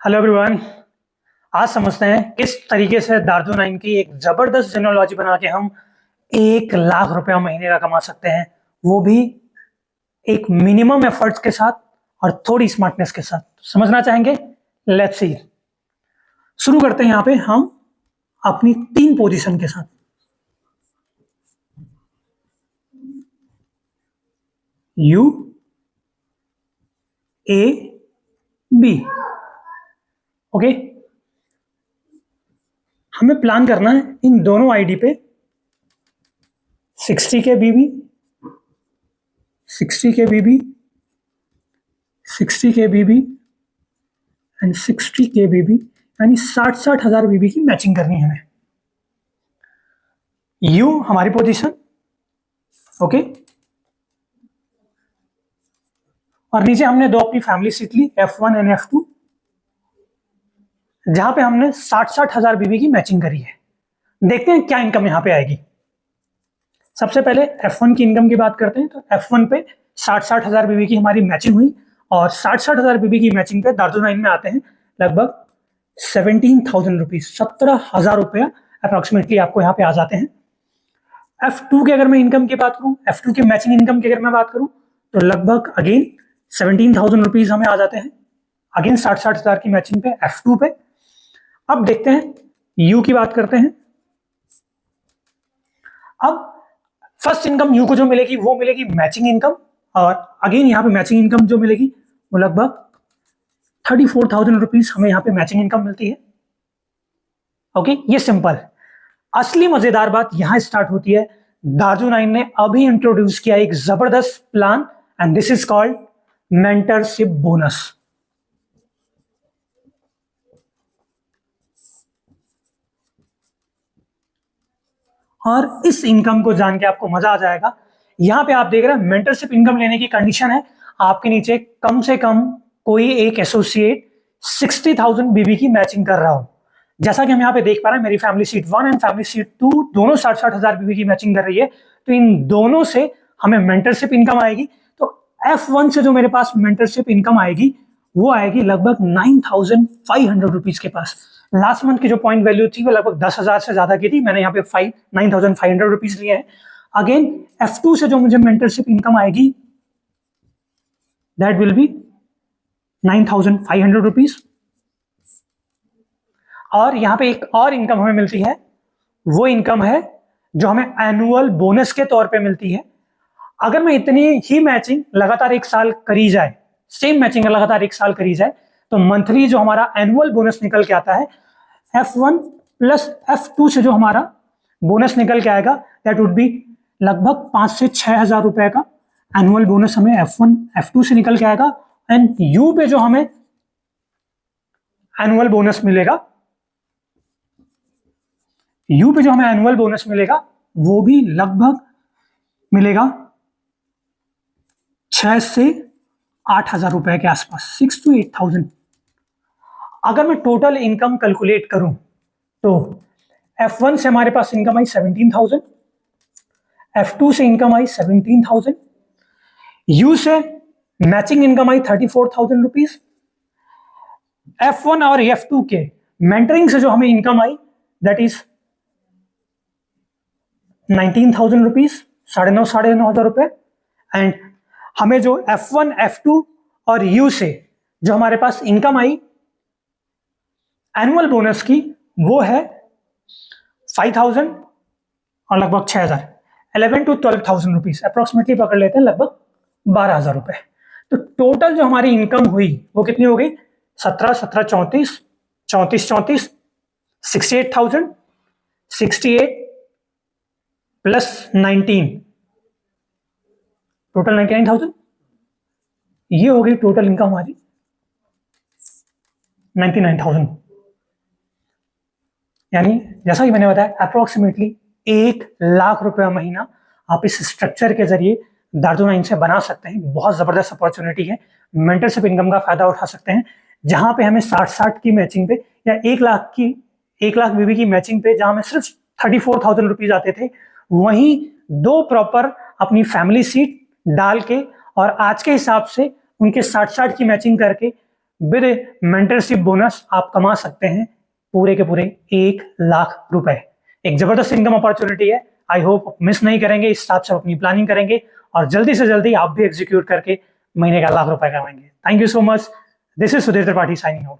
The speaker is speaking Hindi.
Hello everyone. आज समझते हैं किस तरीके से दार्जो नाइन की एक जबरदस्त जेनोलॉजी बना के हम 1 लाख रुपया महीने का कमा सकते हैं, वो भी एक मिनिमम एफर्ट्स के साथ और थोड़ी स्मार्टनेस के साथ। समझना चाहेंगे? Let's see. शुरू करते हैं यहाँ पे हम अपनी 3 पोजीशन के साथ। U A B। ओके, हमें प्लान करना है इन दोनों आईडी पे 60K BB, 60K BB, 60K BB and 60K BB, यानी 60,000 BB की मैचिंग करनी है हमें। U हमारी पोजीशन, ओके, और नीचे हमने दो अपनी family seat Lee F1 and F2, जहां पे हमने 60,000 BB की मैचिंग करी है। देखते हैं क्या इनकम यहां पे आएगी। सबसे पहले F1 की इनकम की बात करते हैं। तो F1 पे 60,000 BB की हमारी मैचिंग हुई और 60,000 BB की मैचिंग पे दार्जो नाइन में आते हैं लगभग 17,000 रुपीज, 17,000 रुपया अप्रोक्सीमेटली आपको यहाँ पे आ जाते हैं। F2 की अगर मैं इनकम की बात करूं, F2 की मैचिंग इनकम की अगर मैं बात करूं तो लगभग अगेन 17,000 रुपीज हमें आ जाते हैं, अगेन 60,000 की मैचिंग पे F2 पे। अब देखते हैं U की बात करते हैं। अब फर्स्ट इनकम यू को जो मिलेगी वो मिलेगी मैचिंग इनकम, और अगेन यहाँ पे मैचिंग इनकम जो मिलेगी वो लगभग 34,000 रुपीज हमें यहाँ पे मैचिंग इनकम मिलती है। ओके, ये सिंपल। असली मजेदार बात यहां स्टार्ट होती है। दार्जो नाइन ने अभी इंट्रोड्यूस किया एक जबरदस्त plan and this is called mentorship bonus. और इस इनकम को जान के आपको मजा आ जाएगा। यहां पे आप देख रहे हैं मेंटरशिप इनकम लेने की कंडीशन है आपके नीचे कम से कम कोई एक एसोसिएट 60,000 BB की मैचिंग कर रहा हो। जैसा कि हम यहाँ पे देख पा रहे हैं, मेरी family seat 1 and family seat 2 दोनों 60,000 BB की मैचिंग कर रही है। तो इन दोनों से हमें मेंटरशिप इनकम आएगी। तो F1 से जो मेरे पास मेंटरशिप इनकम आएगी वो आएगी लगभग 9,500 रुपीज के पास। लास्ट मंथ की जो पॉइंट वैल्यू थी वो लगभग 10,000 से ज्यादा की थी, मैंने यहाँ पे 9,500 रुपीज लिए हैं। अगेन F2 से जो मुझे मेंटरशिप इनकम आएगी दैट विल बी 9,500 रुपीज। और यहाँ पे एक और इनकम हमें मिलती है, वो इनकम है जो हमें एनुअल बोनस के तौर पे मिलती है। अगर मैं इतनी ही मैचिंग लगातार 1 साल करी जाए, सेम मैचिंग लगातार 1 साल करी जाए, तो मंथली जो हमारा एनुअल बोनस निकल के आता है F1 प्लस F2 से जो हमारा बोनस निकल के आएगा दैट वुड बी लगभग 5 से 6,000 रुपए का एनुअल बोनस हमें F1 F2 से निकल के आएगा। एंड U पे जो हमें एनुअल बोनस मिलेगा, U पे जो हमें एनुअल बोनस मिलेगा वो भी लगभग मिलेगा 6 से 8,000 रुपए के आसपास, 6 to 8,000। अगर मैं टोटल इनकम कैलकुलेट करूं तो F1 से हमारे पास इनकम आई 17,000, F2 से इनकम आई 17,000, U से मैचिंग इनकम आई 34,000 रुपीज, F1 और F2 के मेंटरिंग से जो हमें income I that is 19,000 rupees, 9,500 रुपए। एंड हमें जो F1 F2 और U से जो हमारे पास इनकम आई एनुअल बोनस की वो है 5,000 और लगभग 6,000, 11 to 12,000 रुपीज अप्रोक्सीमेटली पकड़ लेते हैं, लगभग 12,000 रुपए। तो टोटल जो हमारी इनकम हुई वो कितनी हो गई? 17, 17, 34, 34, 34, 68,000, 68 प्लस 19, टोटल 99,000। ये हो गई टोटल इनकम हमारी 99,000। यानी जैसा कि मैंने बताया अप्रोक्सीमेटली 1 लाख रुपया महीना आप इस स्ट्रक्चर के जरिए दार्जो नाइन से बना सकते हैं। बहुत जबरदस्त अपॉर्चुनिटी है, मेंटरशिप इनकम का फायदा उठा सकते हैं, जहां पे हमें 60 की मैचिंग पे या 1 लाख BB की मैचिंग पे जहां में सिर्फ 34,000 रुपीज आते थे, वहीं 2 प्रॉपर अपनी फैमिली सीट डाल के और आज के हिसाब से उनके 60 की मैचिंग करके विद मेंटरशिप बोनस आप कमा सकते हैं पूरे के पूरे 1 लाख रुपए। एक जबरदस्त इनकम अपॉर्चुनिटी है। आई होप मिस नहीं करेंगे, इस हिसाब से अपनी प्लानिंग करेंगे और जल्दी से जल्दी आप भी एग्जीक्यूट करके महीने का 1 लाख रुपए कमाएंगे। Thank you so much. This is Sudhir Tripathi signing out.